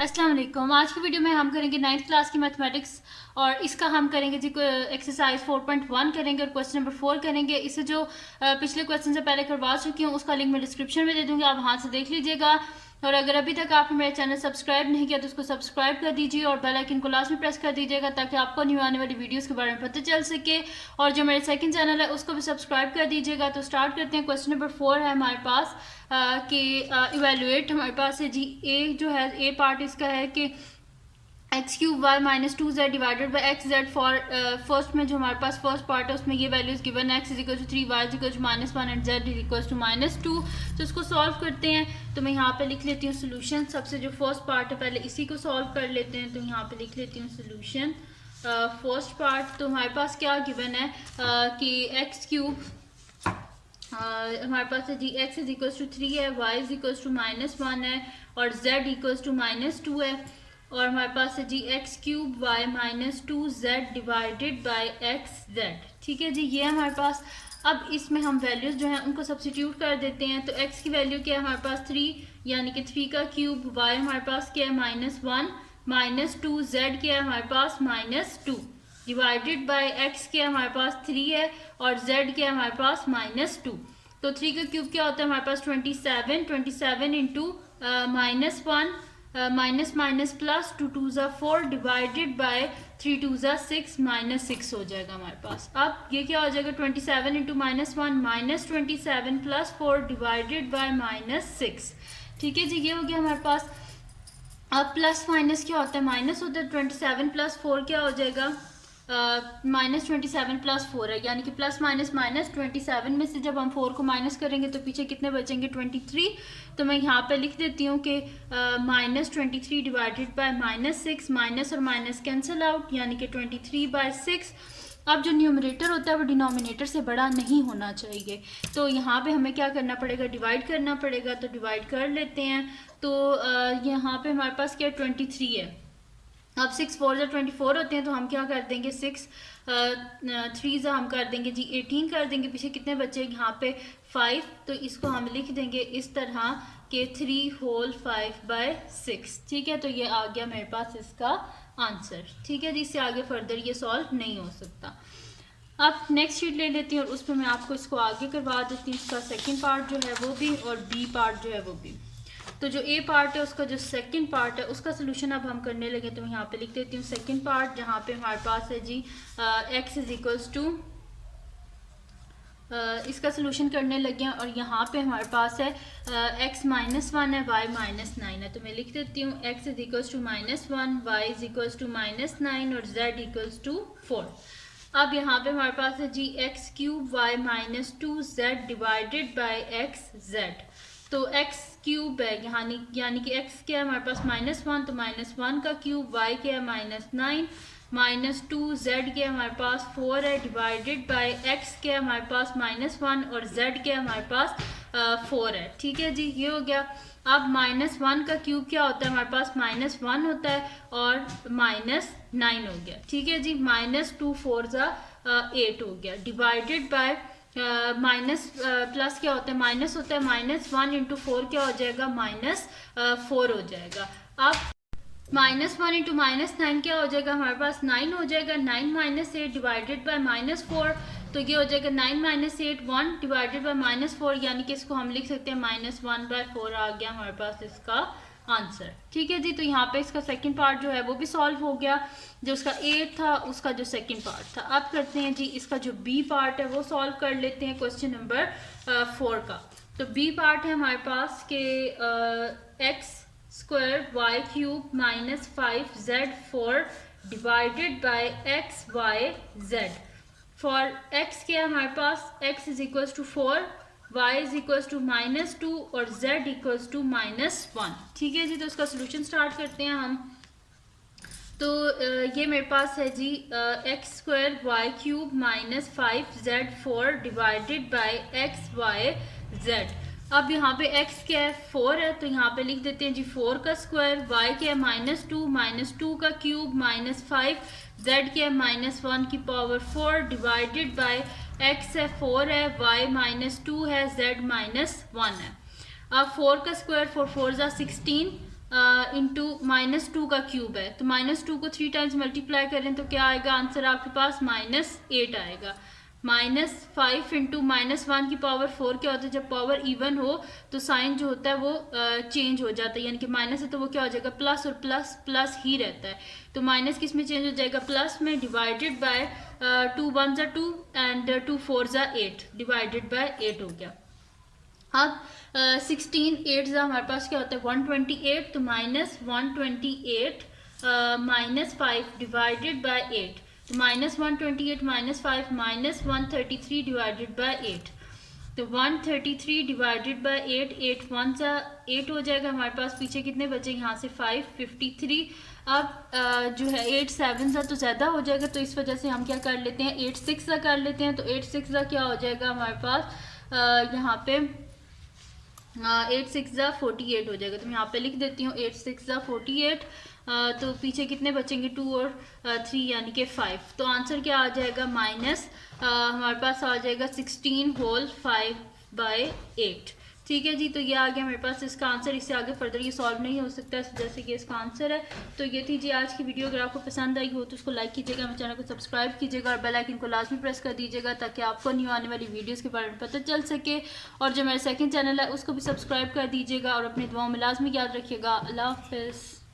अस्सलाम वालेकुम। आज की वीडियो में हम करेंगे 9th क्लास की मैथमेटिक्स और इसका हम करेंगे जी एक्सरसाइज 4.1 करेंगे और क्वेश्चन नंबर 4 करेंगे। इसे जो पिछले क्वेश्चन से पहले करवा चुकी हूँ उसका लिंक मैं डिस्क्रिप्शन में दे दूँगी, आप वहाँ से देख लीजिएगा। और अगर अभी तक आपने मेरे चैनल सब्सक्राइब नहीं किया तो उसको सब्सक्राइब कर दीजिए और बेल आइकन को लास्ट में प्रेस कर दीजिएगा ताकि आपको न्यू आने वाली वीडियोस के बारे में पता चल सके। और जो मेरे सेकंड चैनल है उसको भी सब्सक्राइब कर दीजिएगा। तो स्टार्ट करते हैं। क्वेश्चन नंबर 4 है हमारे पास कि इवेलुएट हमारे पास है जी ए जो है ए पार्ट इसका है कि X cube Y minus two Z divided by x Z for first में जो हमारे पास फर्स्ट पार्ट है उसमें ये values given X is equal to 3 Y is equal to -1 and Z is equal to -2। तो इसको सॉल्व करते हैं। तो मैं यहाँ पे लिख लेती हूँ सोल्यूशन। सबसे जो फर्स्ट पार्ट है पहले इसी को सॉल्व कर लेते हैं। तो यहाँ पे लिख लेती हूँ सोल्यूशन फर्स्ट पार्ट। तो हमारे पास क्या गिवन है कि एक्स क्यूब हमारे पास है G x is equal to 3 है, वाई इज इक्वल टू -1 है और जेड इक्वल टू -2 है। और हमारे पास है G x cube y -2 z divided by x z. ठीक है जी, ये हमारे पास। अब इसमें हम वैल्यूज जो हैं उनको सब्स्टिट्यूट कर देते हैं। तो एक्स की वैल्यू क्या है हमारे पास 3 यानी कि 3 का क्यूब, वाई हमारे पास क्या है -1 -2, जेड क्या है हमारे पास -2 डिवाइडेड बाई एक्स क्या हमारे पास 3 है और जेड क्या है हमारे पास -2। तो 3 का क्यूब क्या होता है हमारे पास 27 इंटू -1 माइनस माइनस प्लस 2 2 ज़ा 4 डिवाइडेड बाय 3 2 ज़ा 6 -6 हो जाएगा हमारे पास। अब ये क्या हो जाएगा 27 इंटू -1 -27 प्लस 4 डिवाइडेड बाय -6। ठीक है जी, ये हो गया हमारे पास। अब प्लस माइनस क्या होता है माइनस होता है। 27 प्लस 4 क्या हो जाएगा -27 प्लस 4 है यानी कि प्लस माइनस -27 में से जब हम 4 को माइनस करेंगे तो पीछे कितने बचेंगे 23। तो मैं यहाँ पे लिख देती हूँ कि -23 डिवाइडेड बाय -6, माइनस और माइनस कैंसिल आउट यानी कि 23/6। अब जो न्यूमरेटर होता है वो डिनोमिनेटर से बड़ा नहीं होना चाहिए। तो यहाँ पे हमें क्या करना पड़ेगा, डिवाइड करना पड़ेगा। तो डिवाइड कर लेते हैं। तो यहाँ पे हमारे पास क्या 23 है। अब 6 4 24 होते हैं तो हम क्या कर देंगे 6 3 हम कर देंगे जी 18 कर देंगे। पीछे कितने बच्चे यहाँ पे 5। तो इसको हम लिख देंगे इस तरह के 3 होल 5/6। ठीक है, तो ये आ गया मेरे पास इसका आंसर। ठीक है जी, इससे आगे फर्दर ये सॉल्व नहीं हो सकता। अब नेक्स्ट शीट ले लेती हूँ और उस पर मैं आपको इसको आगे करवा देती हूँ। इसका सेकेंड पार्ट जो है वो भी और बी पार्ट जो है वो भी। तो जो ए पार्ट है उसका जो सेकंड पार्ट है उसका सोल्यूशन अब हम करने लगे। तो मैं यहाँ पे लिख देती हूँ सेकंड पार्ट जहाँ पे हमारे पास है G x is equals to इसका सोल्यूशन करने लगे हैं और यहाँ पे हमारे पास है x -1 है, y -9 है। तो मैं लिख देती हूँ x is equals to -1, y is equals to -9 और z इक्वल्स टू 4। अब यहाँ पे हमारे पास है G x cube y -2 z divided by x z. तो x क्यूब है यानी कि x क्या है हमारे पास -1, तो -1 का क्यूब, y क्या है -9 -2, z क्या है हमारे पास 4 है डिवाइडेड बाय x क्या है हमारे पास -1 और z क्या है हमारे पास 4 है। ठीक है जी, ये हो गया। अब -1 का क्यूब क्या होता है हमारे पास -1 होता है और -9 हो गया। ठीक है जी, -2 4 ज़ा 8 हो गया डिवाइडेड बाय माइनस प्लस क्या होता है माइनस होता है -1 इंटू 4 क्या हो जाएगा -4 हो जाएगा। अब -1 इंटू -9 क्या हो जाएगा हमारे पास 9 हो जाएगा। 9 -8 डिवाइडेड बाय -4 तो ये हो जाएगा 9 -8 1 डिवाइडेड बाय -4 यानी कि इसको हम लिख सकते हैं -1/4 आ गया हमारे पास इसका आंसर। ठीक है जी, तो यहाँ पे इसका सेकंड पार्ट जो है वो भी सॉल्व हो गया। जो उसका ए था उसका जो सेकंड पार्ट था। अब करते हैं जी इसका जो बी पार्ट है वो सॉल्व कर लेते हैं क्वेश्चन नंबर 4 का। तो बी पार्ट है हमारे पास के X square Y cube -5z4 divided by x Y Z. For X क्या है हमारे पास x is equals to 4, y is equals to -2 और z इक्वल्स टू -1। ठीक है जी, तो इसका सोल्यूशन स्टार्ट करते हैं हम। तो ये मेरे पास है G x square Y cube -5z4 divided by x Y z. अब यहाँ पे x क्या है 4 है तो यहाँ पे लिख देते हैं जी 4 का स्क्वायर, y क्या है -2 का क्यूब -5, z क्या है -1 की पावर 4 डिवाइडेड बाय x है 4 है, y -2 है, z -1 है। अब 4 का स्क्वायर 4 4 ज़ा 16, इंटू -2 का क्यूब है, तो -2 को 3 टाइम्स मल्टीप्लाई करें तो क्या आएगा आंसर आपके पास -8 आएगा। -5 इंटू -1 की पावर 4 क्या होता है, जब पावर इवन हो तो साइन जो होता है वो चेंज हो जाता है, यानी कि माइनस है तो वो क्या हो जाएगा प्लस, और प्लस प्लस ही रहता है। तो माइनस किस में चेंज हो जाएगा, प्लस में, डिवाइडेड बाय 2 1 ज़ा 2 एंड 2 4 ज़ा 8 डिवाइडेड बाय 8 हो गया। अब 16 8 हमारे पास क्या होता है 128, तो -128 -5 डिवाइडेड बाय 8, तो -128 -5 -133 डिवाइडेड बाय 8, तो 133 डिवाइडेड बाय 8, 8 1 सा 8 हो जाएगा हमारे पास। पीछे कितने बचे यहाँ से 5 53। अब जो है 8 7 सा तो ज़्यादा हो जाएगा, तो इस वजह से हम क्या कर लेते हैं 8 6 सा कर लेते हैं। तो 8 6 सा क्या हो जाएगा हमारे पास यहाँ पे 8 6 ज़ा 48 हो जाएगा। तो मैं यहाँ पे लिख देती हूँ 8 6 ज़ा 48। तो पीछे कितने बचेंगे 2 और 3 यानी कि 5। तो आंसर क्या आ जाएगा माइनस हमारे पास आ जाएगा 16 होल 5/8। ठीक है जी, तो ये आ गया मेरे पास इसका आंसर। इससे आगे फर्दर ये सॉल्व नहीं हो सकता, जैसे कि इसका आंसर है। तो ये थी जी आज की वीडियो। अगर आपको पसंद आई हो तो उसको लाइक कीजिएगा, मेरे चैनल को सब्सक्राइब कीजिएगा और बेल आइकन को लाजमी प्रेस कर दीजिएगा ताकि आपको न्यू आने वाली वीडियोस के बारे में पता चल सके। और जो मेरा सेकंड चैनल है उसको भी सब्सक्राइब कर दीजिएगा और अपनी दुआओं में लाजमी याद रखिएगा। अल्लाह हाफिज़।